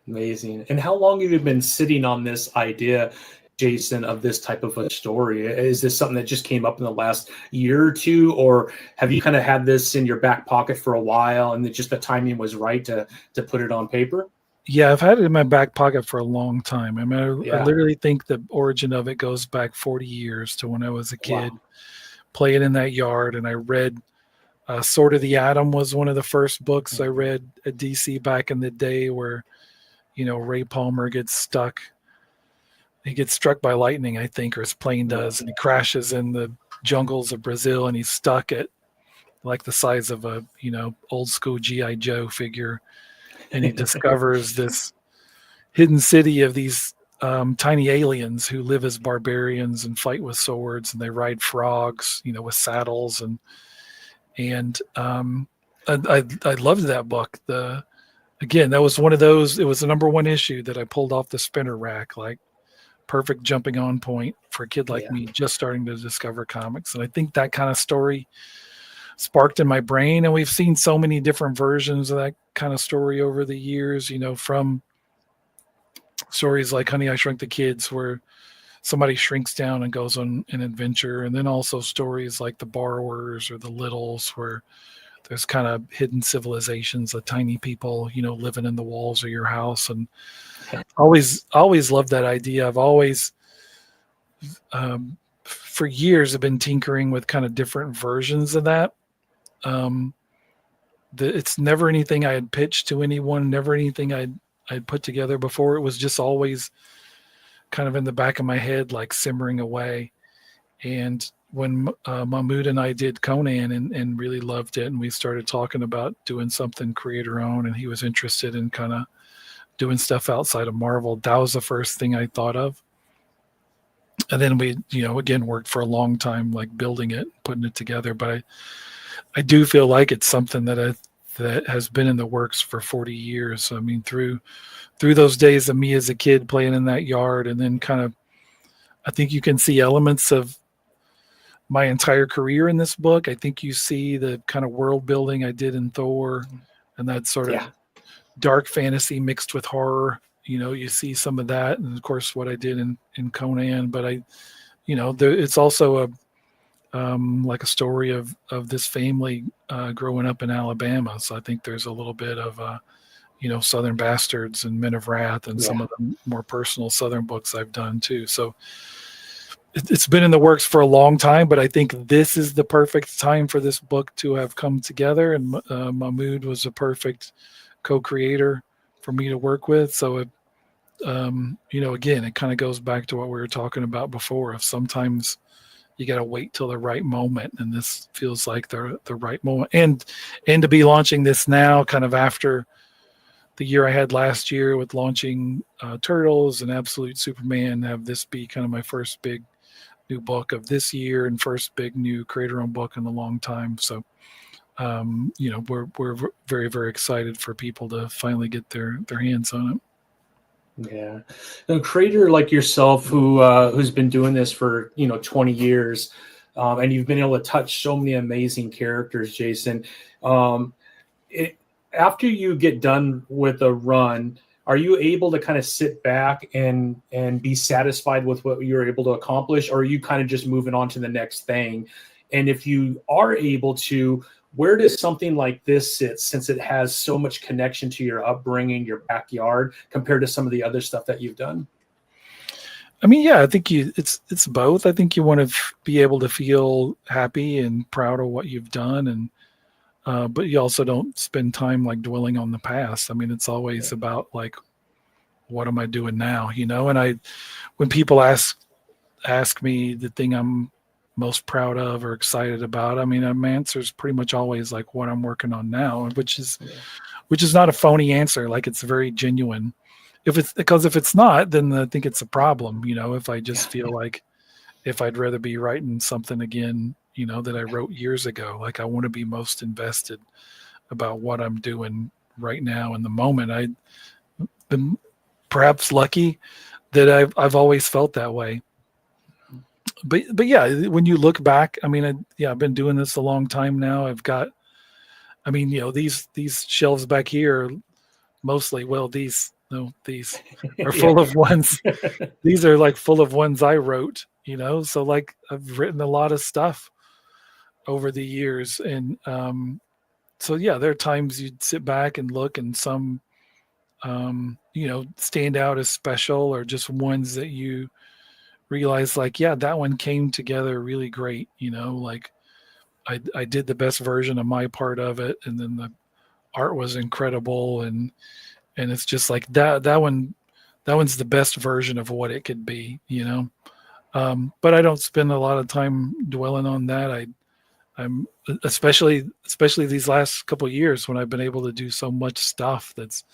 Amazing. And how long have you been sitting on this idea? Jason, of this type of a story? Is this something that just came up in the last year or two, or have you kind of had this in your back pocket for a while and just the timing was right to put it on paper? Yeah, I've had it in my back pocket for a long time. I mean, I Yeah. literally think the origin of it goes back 40 years to when I was a kid Wow. playing in that yard. And I read Sword of the Atom was one of the first books I read at DC back in the day, where, you know, Ray Palmer gets stuck. He gets struck by lightning, I think, or his plane does, and he crashes in the jungles of Brazil, and he's stuck at like the size of a, you know, old school GI Joe figure. And he discovers this hidden city of these tiny aliens who live as barbarians and fight with swords, and they ride frogs, you know, with saddles. And I loved that book. Again, that was one of those. It was the number one issue that I pulled off the spinner rack, like perfect jumping on point for a kid like me just starting to discover comics. And I think that kind of story sparked in my brain, and we've seen so many different versions of that kind of story over the years, you know, from stories like Honey, I Shrunk the Kids, where somebody shrinks down and goes on an adventure, and then also stories like The Borrowers or The Littles, where there's kind of hidden civilizations of tiny people, you know, living in the walls of your house. And always loved that idea. I've always for years have been tinkering with kind of different versions of that. It's never anything I had pitched to anyone, never anything I'd put together before. It was just always kind of in the back of my head, like simmering away. And when Mahmoud and I did Conan and really loved it, and we started talking about doing something creator owned, and he was interested in kind of doing stuff outside of Marvel, that was the first thing I thought of. And then we, you know, again, worked for a long time, like building it, putting it together. But I do feel like it's something that has been in the works for 40 years. I mean, through those days of me as a kid playing in that yard, and then kind of, I think you can see elements of my entire career in this book. I think you see the kind of world building I did in Thor, and that sort of dark fantasy mixed with horror. You know, you see some of that, and of course what I did in Conan. But it's also like a story of this family growing up in Alabama. So I think there's a little bit of Southern Bastards and Men of Wrath and some of the more personal Southern books I've done too. So it's been in the works for a long time, but I think this is the perfect time for this book to have come together. And Mahmoud was a perfect co-creator for me to work with. So again, it kind of goes back to what we were talking about before, of sometimes you got to wait till the right moment, and this feels like the right moment. And to be launching this now, kind of after the year I had last year with launching Turtles and Absolute Superman, have this be kind of my first big new book of this year and first big new creator-owned book in a long time. So we're very, very excited for people to finally get their hands on it. Yeah, a creator like yourself who's been doing this for 20 years, and you've been able to touch so many amazing characters, Jason. After you get done with a run, are you able to kind of sit back and be satisfied with what you're able to accomplish, or are you kind of just moving on to the next thing? And if you are able to, where does something like this sit, since it has so much connection to your upbringing, your backyard, compared to some of the other stuff that you've done? I mean, yeah, I think it's both. I think you want to be able to feel happy and proud of what you've done, and but you also don't spend time like dwelling on the past. I mean, it's always about like, what am I doing now? And when people ask me the thing I'm most proud of or excited about, I mean, my answer is pretty much always like what I'm working on now, which is not a phony answer. Like, it's very genuine. If it's not, then I think it's a problem. If I just feel like, if I'd rather be writing something again, that I wrote years ago, like I want to be most invested about what I'm doing right now in the moment. I've been perhaps lucky that I've always felt that way. But yeah, when you look back, I mean, I've been doing this a long time now. I've got, I mean, these shelves back here, mostly, well, these No, these are full of ones. These are like full of ones I wrote, so like I've written a lot of stuff over the years. And so, yeah, there are times you'd sit back and look, and some, stand out as special, or just ones that you realize like, yeah, that one came together really great. Like I did the best version of my part of it. And then the art was incredible. And it's just like that one's the best version of what it could be. But I don't spend a lot of time dwelling on that. I'm especially these last couple of years when I've been able to do so much stuff that's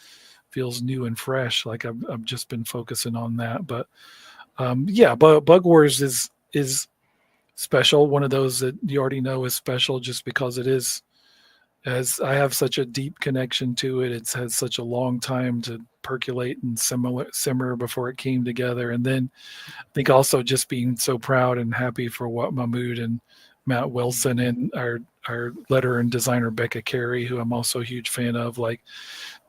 feels new and fresh. Like I've just been focusing on that. But but Bug Wars is special. One of those that you already know is special just because it is, as I have such a deep connection to it. It's had such a long time to percolate and simmer before it came together. And then I think also just being so proud and happy for what Mahmood and Matt Wilson and our letterer and designer Becca Carey, who I'm also a huge fan of, like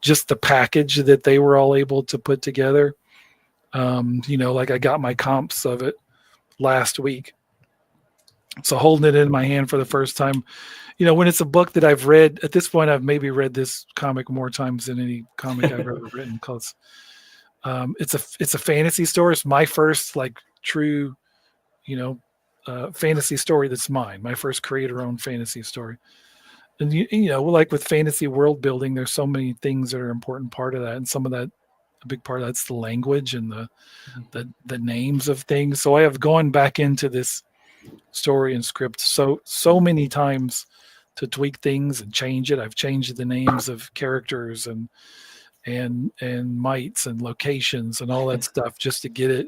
just the package that they were all able to put together. Like I got my comps of it last week. So holding it in my hand for the first time, when it's a book that I've read at this point, I've maybe read this comic more times than any comic I've ever written, because it's a fantasy story. It's my first like true, fantasy story that's mine. My first creator-owned fantasy story. And like with fantasy world building, there's so many things that are an important part of that, and some of that, a big part of that's the language and the names of things. So I have gone back into this story and script so many times to tweak things and change it. I've changed the names of characters and mites and locations and all that stuff just to get it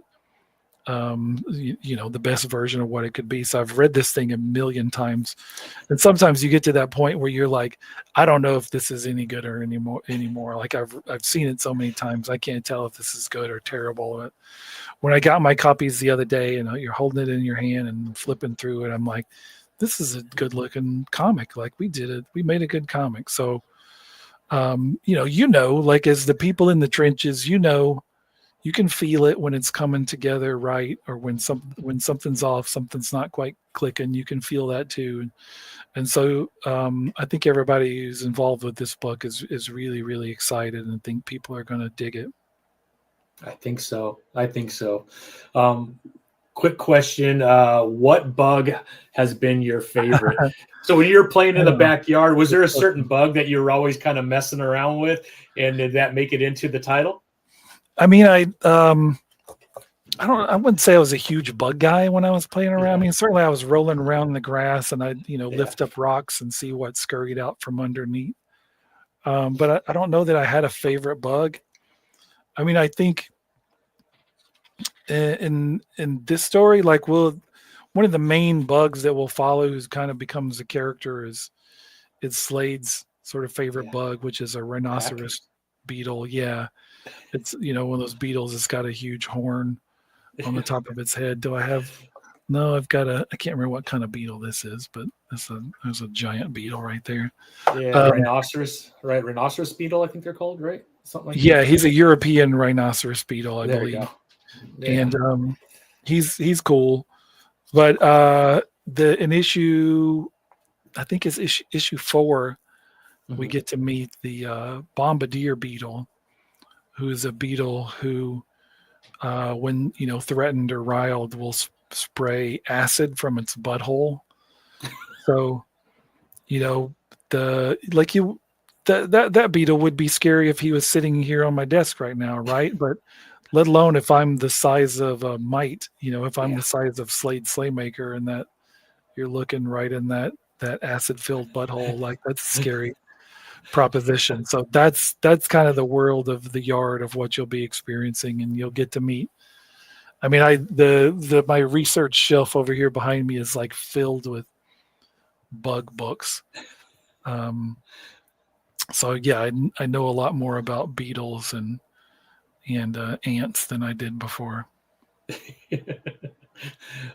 the best version of what it could be. So I've read this thing a million times, and sometimes you get to that point where you're like, I don't know if this is any good or anymore. Like I've seen it so many times, I can't tell if this is good or terrible. But when I got my copies the other day, and you're holding it in your hand and flipping through it, I'm like, this is a good looking comic. Like we made a good comic. So like as the people in the trenches, you can feel it when it's coming together right, or when something's off, something's not quite clicking. You can feel that too, and so I think everybody who's involved with this book is really, really excited, and I think people are going to dig it. I think so. Quick question: what bug has been your favorite? So when you're playing in the backyard, was there a certain bug that you were always kind of messing around with, and did that make it into the title? I mean, I wouldn't say I was a huge bug guy when I was playing around. I mean, certainly I was rolling around in the grass, and I'd, lift up rocks and see what scurried out from underneath. But I don't know that I had a favorite bug. I mean, I think in this story, like one of the main bugs that we'll follow, who kind of becomes a character, is Slade's sort of favorite bug, which is a rhinoceros beetle. Yeah. It's, one of those beetles that's got a huge horn on the top of its head. I've got I can't remember what kind of beetle this is, but there's a giant beetle right there. Yeah, rhinoceros, right? Rhinoceros beetle, I think they're called, right? Something like that. Yeah, he's a European rhinoceros beetle, I believe. Yeah. And he's cool. But an issue, I think it's issue 4, we get to meet the bombardier beetle, who is a beetle who, when threatened or riled, will spray acid from its butthole. So, that beetle would be scary if he was sitting here on my desk right now, right? But let alone if I'm the size of a mite, if I'm the size of Slade Slaymaker, and that you're looking right in that acid-filled butthole, like that's scary proposition. So that's kind of the world of the yard of what you'll be experiencing, and you'll get to meet. I mean, my research shelf over here behind me is like filled with bug books. So yeah, I know a lot more about beetles and ants than I did before.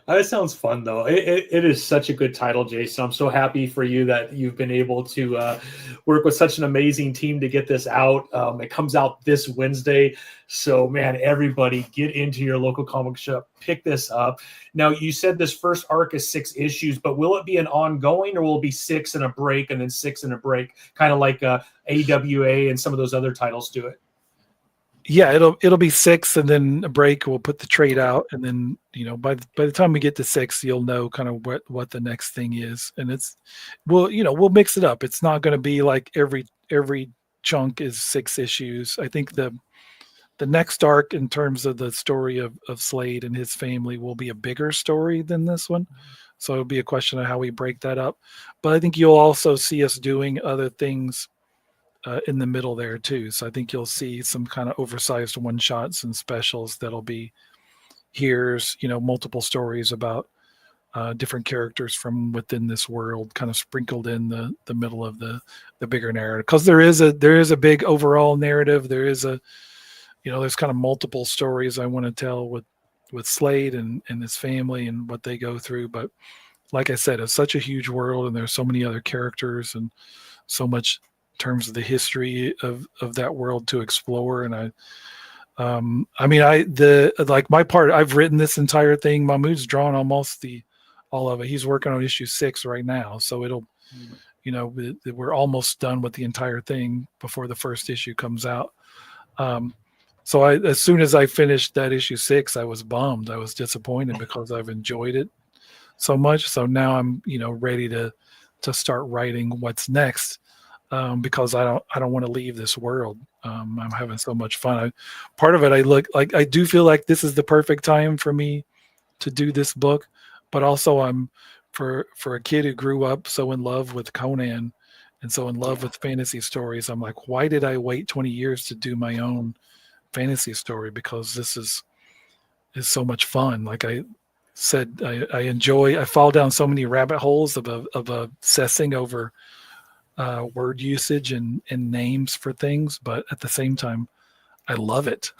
That sounds fun, though. It is such a good title, Jason. I'm so happy for you that you've been able to work with such an amazing team to get this out. It comes out this Wednesday. So, man, everybody get into your local comic shop, pick this up. Now, you said this first arc is 6 issues, but will it be an ongoing, or will it be 6 and a break and then 6 and a break, kind of like AWA and some of those other titles do it? Yeah, it'll be 6 and then a break. We'll put the trade out, and then by the time we get to 6, you'll know kind of what the next thing is, and we'll mix it up. It's not going to be like every chunk is 6 issues. I think the next arc in terms of the story of Slade and his family will be a bigger story than this one, so it'll be a question of how we break that up. But I think you'll also see us doing other things in the middle there too. So I think you'll see some kind of oversized one shots and specials that'll be here's multiple stories about different characters from within this world, kind of sprinkled in the middle of the bigger narrative. Because there is a big overall narrative. There is there's kind of multiple stories I want to tell with Slade and his family and what they go through. But like I said, it's such a huge world, and there's so many other characters and so much terms of the history of that world to explore. And my part, I've written this entire thing. Mahmoud's drawn almost all of it. He's working on issue 6 right now, so it'll we're almost done with the entire thing before the first issue comes out. So as soon as I finished that issue 6, I was bummed. I was disappointed because I've enjoyed it so much. So now I'm ready to start writing what's next. Because I don't want to leave this world. I'm having so much fun. Part of it, I do feel like this is the perfect time for me to do this book, but also I'm for a kid who grew up so in love with Conan and so in love with fantasy stories. I'm like, why did I wait 20 years to do my own fantasy story? Because this is so much fun. Like I said, I fall down so many rabbit holes of obsessing over word usage and names for things, but at the same time, I love it.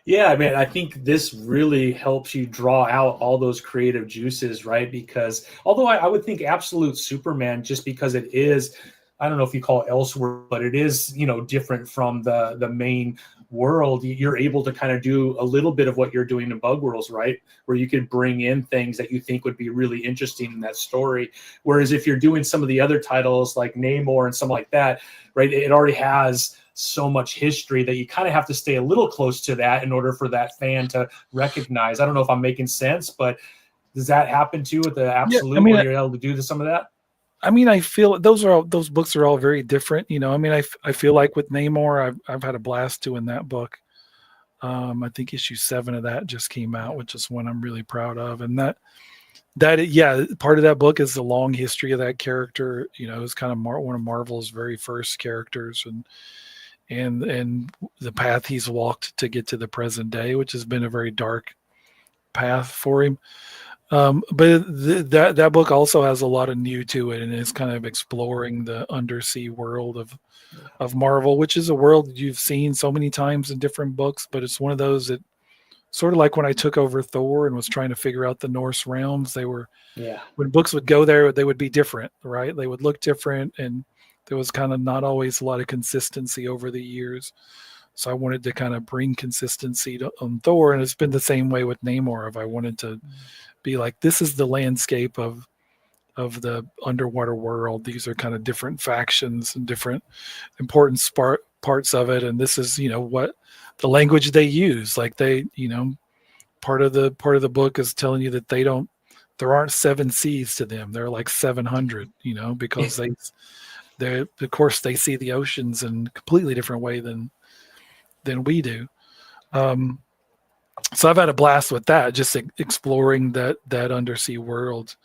Yeah, I mean, I think this really helps you draw out all those creative juices, right? Because although I would think Absolute Superman, just because it is, I don't know if you call it Elseworld, but it is, different from the main world. You're able to kind of do a little bit of what you're doing in Bug Worlds, right? Where you could bring in things that you think would be really interesting in that story. Whereas if you're doing some of the other titles like Namor and something like that, right, it already has so much history that you kind of have to stay a little close to that in order for that fan to recognize. I don't know if I'm making sense, but does that happen too with the Absolute, where you're able to do some of that? I mean, I feel those books are all very different. I mean, I feel like with Namor, I've had a blast doing that book. I think issue 7 of that just came out, which is one I'm really proud of. And that part of that book is the long history of that character. It's kind of one of Marvel's very first characters, and the path he's walked to get to the present day, which has been a very dark path for him. But that book also has a lot of new to it, and it's kind of exploring the undersea world of Marvel, which is a world you've seen so many times in different books, but it's one of those that sort of like when I took over Thor and was trying to figure out the Norse realms, when books would go there, they would be different, right? They would look different, and there was kind of not always a lot of consistency over the years. So I wanted to kind of bring consistency on Thor, and it's been the same way with Namor. If I wanted to be like, this is the landscape of the underwater world. These are kind of different factions and different important parts of it, and this is what the language they use. Like part of the book is telling you that there aren't 7 seas to them. They're like 700. Because they of course they see the oceans in a completely different way than we do. So I've had a blast with that, just exploring that undersea world.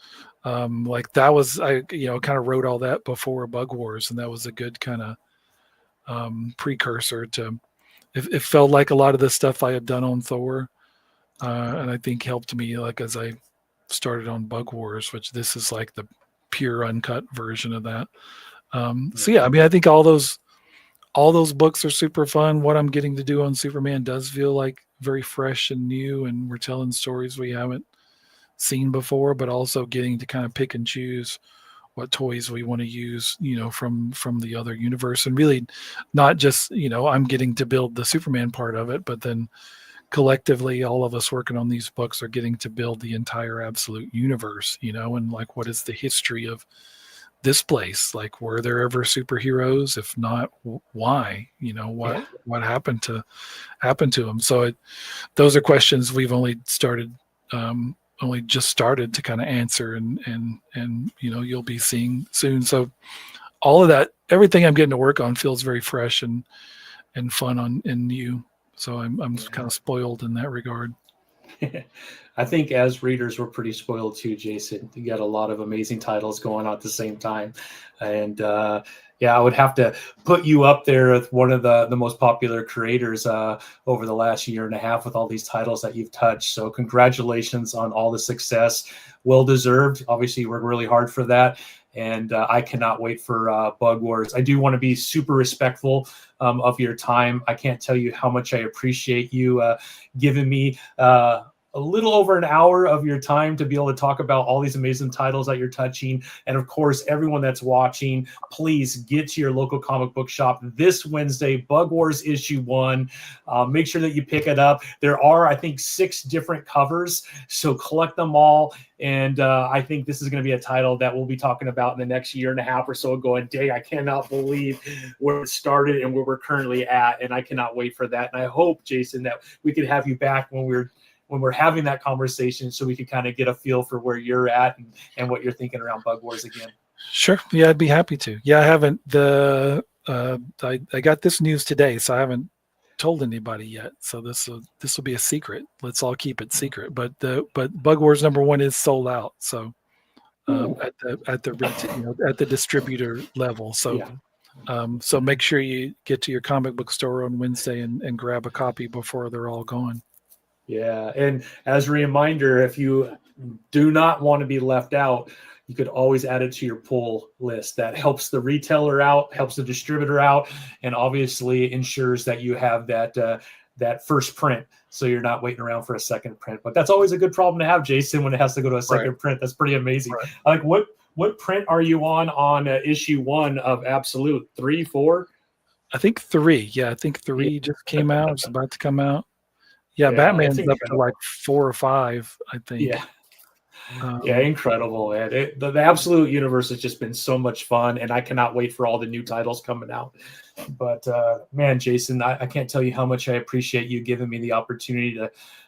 Like that was, I kind of wrote all that before Bug Wars, and that was a good kind of precursor to. It felt like a lot of the stuff I had done on Thor, and I think helped me like as I started on Bug Wars, which this is like the pure uncut version of that. So yeah, I mean, I think all those all those books are super fun. What I'm getting to do on Superman does feel like very fresh and new, and we're telling stories we haven't seen before, but also getting to kind of pick and choose what toys we want to use, from the other universe, and really not just, I'm getting to build the Superman part of it, but then collectively all of us working on these books are getting to build the entire absolute universe, and like, what is the history of this place? Like, were there ever superheroes? If not, why? What happened to them? So those are questions we've only just started to kind of answer, and you'll be seeing soon. So all of that, everything I'm getting to work on feels very fresh and fun and new. So I'm kind of spoiled in that regard. I think as readers, we're pretty spoiled too, Jason. You got a lot of amazing titles going on at the same time. And I would have to put you up there with one of the most popular creators over the last year and a half with all these titles that you've touched. So congratulations on all the success. Well deserved. Obviously, you worked really hard for that. And I cannot wait for Bug Wars. I do want to be super respectful of your time. I can't tell you how much I appreciate you giving me a little over an hour of your time to be able to talk about all these amazing titles that you're touching. And of course, everyone that's watching, please get to your local comic book shop this Wednesday, Bug Wars issue 1. Make sure that you pick it up. There are, I think, 6 different covers, so collect them all. And I think this is going to be a title that we'll be talking about in the next year and a half or so, going, dang, I cannot believe where it started and where we're currently at. And I cannot wait for that. And I hope, Jason, that we could have you back when we're having that conversation, so we can kind of get a feel for where you're at and what you're thinking around Bug Wars again. Sure. Yeah, I'd be happy to. Yeah, I haven't I got this news today, so I haven't told anybody yet. So this will be a secret. Let's all keep it secret. But Bug Wars #1 is sold out. So at the retail, at the distributor level. So so make sure you get to your comic book store on Wednesday and grab a copy before they're all gone. Yeah, and as a reminder, if you do not want to be left out, you could always add it to your pull list. That helps the retailer out, helps the distributor out, and obviously ensures that you have that first print, so you're not waiting around for a second print. But that's always a good problem to have, Jason, when it has to go to a second print. That's pretty amazing. Like, what print are you on issue 1 of Absolute? 3, 4? I think 3. Yeah, I think 3 just came out. It's about to come out. Yeah, Batman's up to like 4 or 5, I think. Yeah, incredible, man. The Absolute universe has just been so much fun, and I cannot wait for all the new titles coming out. But man, Jason, I can't tell you how much I appreciate you giving me the opportunity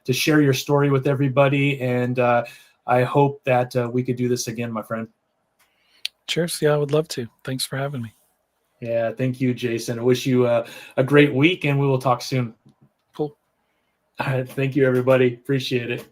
to share your story with everybody, and I hope that we could do this again, my friend. Cheers. Yeah, I would love to. Thanks for having me. Yeah, thank you, Jason. I wish you a great week, and we will talk soon. Cool. All right, thank you, everybody. Appreciate it.